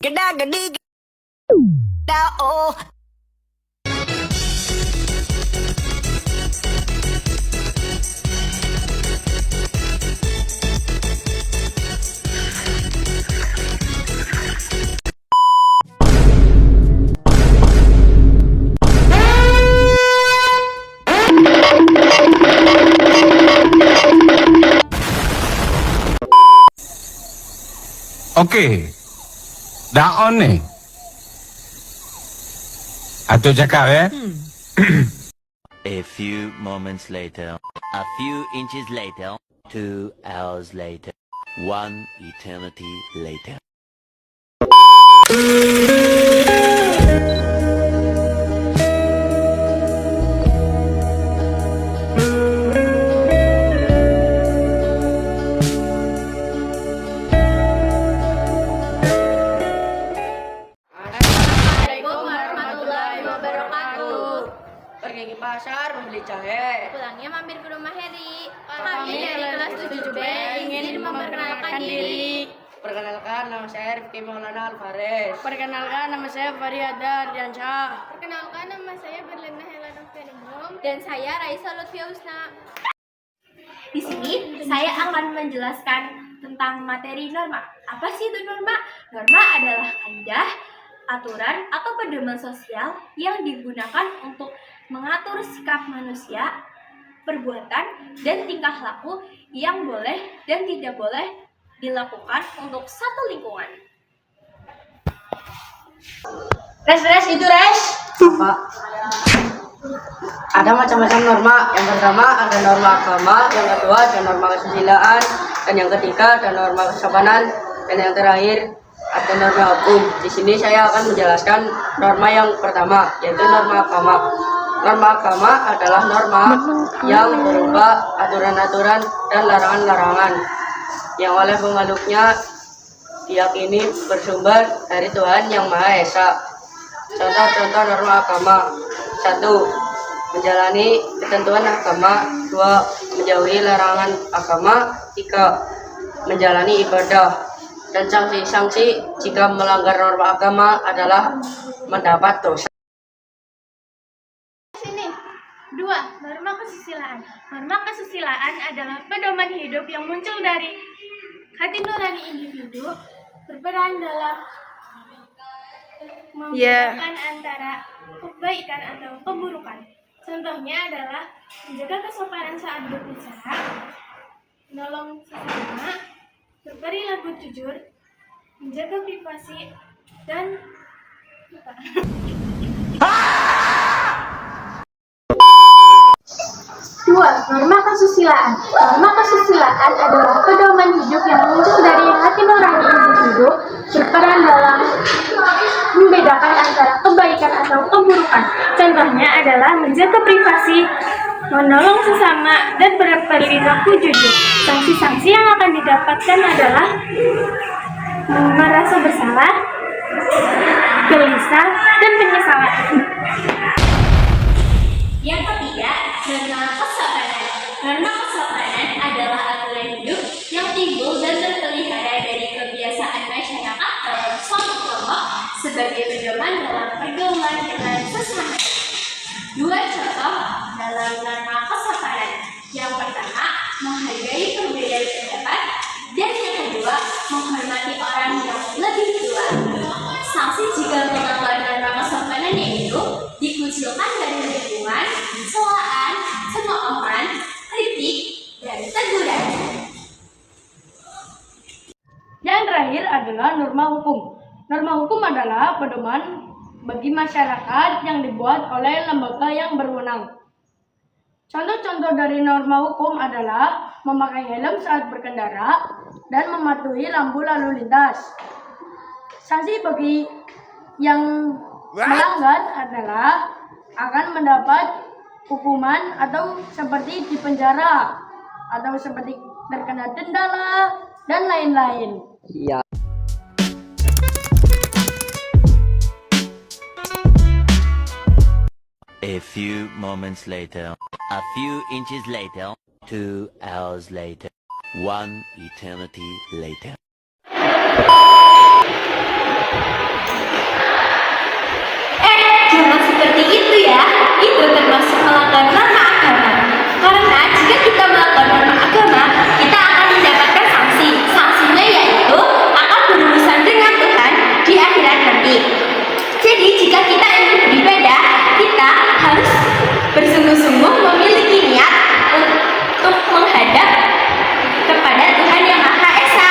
Geda gedi geda oh. Oke, daon nih. Atau cakap ya. A few moments later, a few inches later, 2 hours later, 1 eternity later. Assalamualaikum warahmatullahi wabarakatuh. Pergi ke pasar membeli jahe. Pulangnya mampir ke rumah Heri. Kami dari kelas 7B ingin memperkenalkan diri. Perkenalkan, nama saya Rifki Maulana Alvarez. Perkenalkan, nama saya Fariada Ardiansyah. Perkenalkan, nama saya Berlina Helena Fianum. Dan saya Raisa Lutfia Husna. Di sini saya akan menjelaskan tentang materi norma. Apa sih itu norma? Norma adalah kaidah, aturan atau pedoman sosial yang digunakan untuk mengatur sikap manusia, perbuatan, dan tingkah laku yang boleh dan tidak boleh dilakukan untuk satu lingkungan. Res, itu res. Pak, ada macam-macam norma. Yang pertama ada norma agama, yang kedua ada norma kesusilaan, dan yang ketiga ada norma kesopanan, dan yang terakhir ada norma hukum. Di sini saya akan menjelaskan norma yang pertama, yaitu norma agama. Norma agama adalah norma yang berupa aturan-aturan dan larangan-larangan yang oleh pemeluknya diyakini bersumber dari Tuhan Yang Maha Esa. Contoh-contoh norma agama: 1. Menjalani ketentuan agama. 2. Menjauhi larangan agama. 3. Menjalani ibadah. Dan sanksi-sanksi jika melanggar norma agama adalah mendapat dosa. 2. Norma kesusilaan. Norma kesusilaan adalah pedoman hidup yang muncul dari hati nurani individu, berperan dalam membedakan antara kebaikan atau keburukan. Contohnya adalah menjaga kesopanan saat berbicara, menolong sesama, berperilaku jujur, menjaga privasi, dan 2. Norma kesusilaan. Norma kesusilaan adalah pedoman hidup yang muncul dari hati nurani individu, berperan dalam membedakan antara kebaikan atau keburukan. Contohnya adalah menjaga privasi, menolong sesama, dan berperilaku jujur. Sanksi-sanksi yang akan didapatkan adalah merasa bersalah, gelisah, dan penyesalan. Yang ketiga, norma kesopanan. Norma kesopanan adalah aturan hidup yang timbul dan terpelihara dari kebiasaan masyarakat dalam suatu kelompok sebagai pedoman dalam pergaulan dengan sesama. 2 contoh dalam norma kesopanan. Yang pertama, menghargai perbedaan pendapat, dan yang kedua, menghormati orang yang lebih tua. Sanksi jika melanggar norma kesopanan yaitu dikucilkan dari lingkungan, celaan, cemoohan, kritik, dan teguran. Yang terakhir adalah norma hukum. Norma hukum adalah pedoman bagi masyarakat yang dibuat oleh lembaga yang berwenang. Contoh-contoh dari norma hukum adalah memakai helm saat berkendara dan mematuhi lampu lalu lintas. Sanksi bagi yang melanggar adalah akan mendapat hukuman atau seperti di penjara atau seperti terkena denda dan lain-lain. A few moments later, a few inches later, 2 hours later, 1 eternity later. Jangan seperti itu ya. Itu termasuk melanggar norma agama. Karena jika kita melanggar norma agama, kita akan mendapatkan sanksi. Sanksinya yaitu akan berurusan dengan Tuhan di akhirat nanti. Jadi jika kita ingin beribadah, kita harus bersungguh-sungguh memiliki niat untuk menghadap kepada Tuhan yang Maha Esa.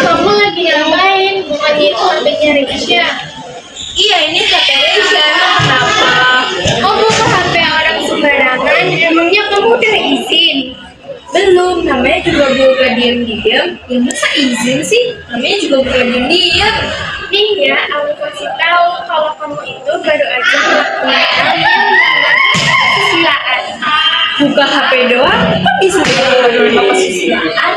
Kamu lagi ngapain? Bukannya itu HP-nya Risha. Iya, ini HP Risha. Emang kenapa? Kamu buka HP orang sembarangan? Emangnya kamu udah izin? Belum, namanya juga buka diam-diam. Ya masa izin sih? Namanya juga buka diam-diam. Nih ya, aku kasih tahu kalau kamu itu baru aja melakukan hal yang melanggar kesusilaan. Buka HP doang, kok bisa melanggar kesusilaan?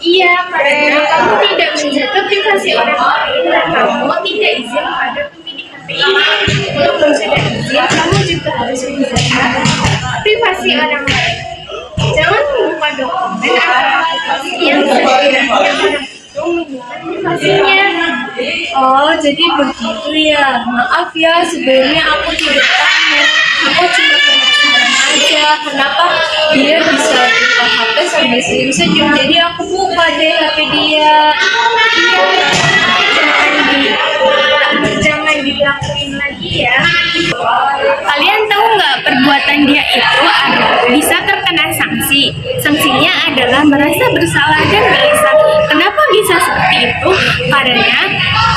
Iya, karena kamu tidak menjaga privasi orang lain dan kamu tidak izin pada pemilik HP ini. Untuk menjaga izin, kamu juga harus menjaga privasi orang lain. Jangan membuka dokumen atau aplikasi yang sekiranya orang itu menyimpan privasinya. Oh, jadi begitu ya. Maaf ya, sebelumnya aku tidak tahu. Aku cuma penasaran aja, kenapa dia bisa buka HP sambil senyum-senyum. Jadi aku buka deh HP dia. Iya, jangan dilakuin lagi ya. Kalian tahu nggak perbuatan dia itu bisa terkena sanksi. Sanksinya adalah merasa bersalah dan gelisah. Kenapa bisa seperti itu? Karena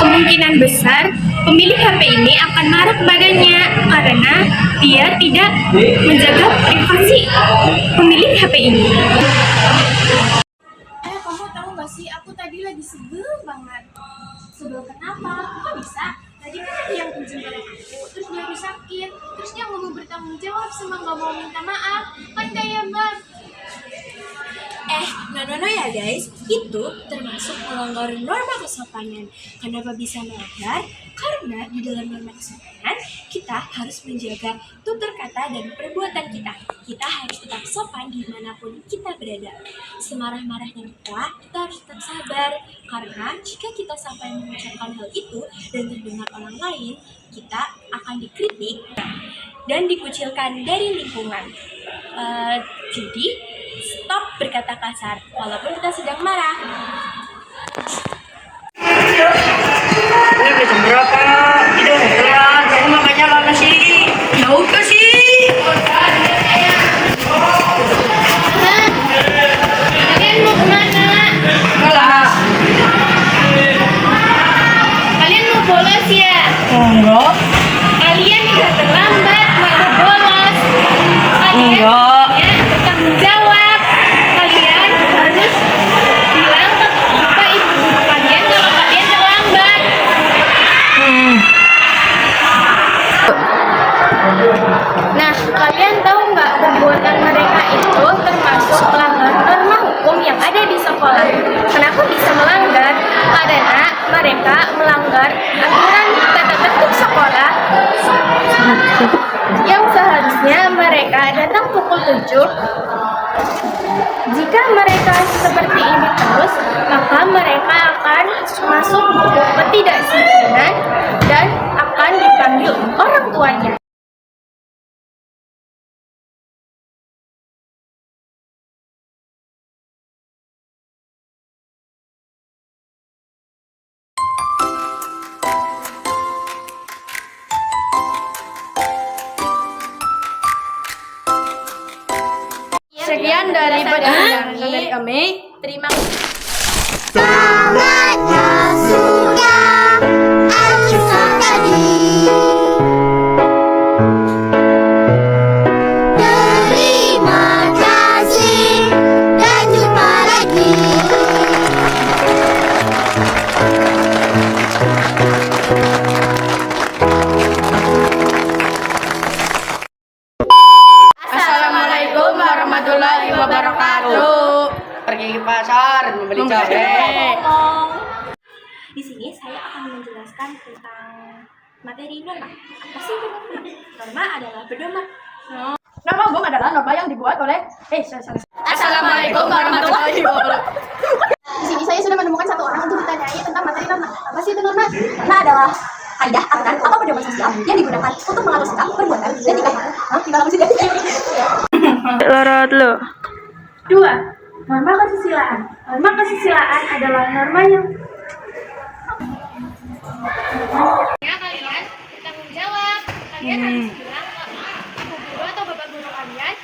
kemungkinan besar pemilik HP ini akan marah kepadanya karena dia tidak menjaga privasi pemilik HP ini. Kamu tahu gak sih, aku tadi lagi sebel banget. Sebel kenapa? Kok bisa? Tadi kan ada yang pinjam barang aku, terus dia rusakin, terus dia nggak mau bertanggung jawab sama nggak mau minta maaf. Kan kayak bang. No ya guys, itu termasuk melanggar norma kesopanan. Kenapa bisa melanggar? Karena di dalam norma kesopanan kita harus menjaga tutur kata dan perbuatan kita. Kita harus tetap sopan dimanapun kita berada. Semarah-marahnya kita harus tetap sabar. Karena jika kita sampai mengucapkan hal itu dan terdengar orang lain, kita akan dikritik dan dikucilkan dari lingkungan. Jadi stop berkata kasar walaupun kita sedang marah. Ini udah jam berapa? Tidak ya, kamu makanya lama sih. Ya udah sih. Kalian mau kemana? Malah. Kalian mau bolos ya? Enggak. Kalian udah terlambat mau bolos. Kalian Enggak. ya bertanggung jawab. Kalian harus bilang ke bapak ibu guru kalian kalau kalian terlambat. Nah, kalian tahu nggak perbuatan mereka itu termasuk melanggar norma hukum yang ada di sekolah. Kenapa bisa melanggar? Karena mereka melanggar aturan tata tertib sekolah yang seharusnya mereka datang pukul 7. Jika mereka seperti ini terus, maka mereka akan masuk buku ketidakdisiplinan dan akan dipanggil orang tuanya. Sekian dari pendengar dari kami. Terima kasih. Tamatnya sudah acuh tadi. Terima pergi ke pasar membeli cabai. Di sini saya akan menjelaskan tentang materi norma. Apa sih itu norma? Norma adalah pedoman. Norma hukum adalah norma yang dibuat oleh Assalamualaikum warahmatullahi wabarakatuh. Di sini saya sudah menemukan satu orang untuk ditanyai tentang materi norma. Apa sih itu norma? Norma adalah kaidah, aturan, atau pedoman sosial yang digunakan untuk mengatur sikap, perbuatan, dan tingkah laku. Tingkah laku sih. Lorot lo. 2. Norma kesusilaan. Norma kesusilaan adalah norma yang Kalian bertanggung jawab. Kalian harus bilang ke ibu guru atau bapak guru kalian.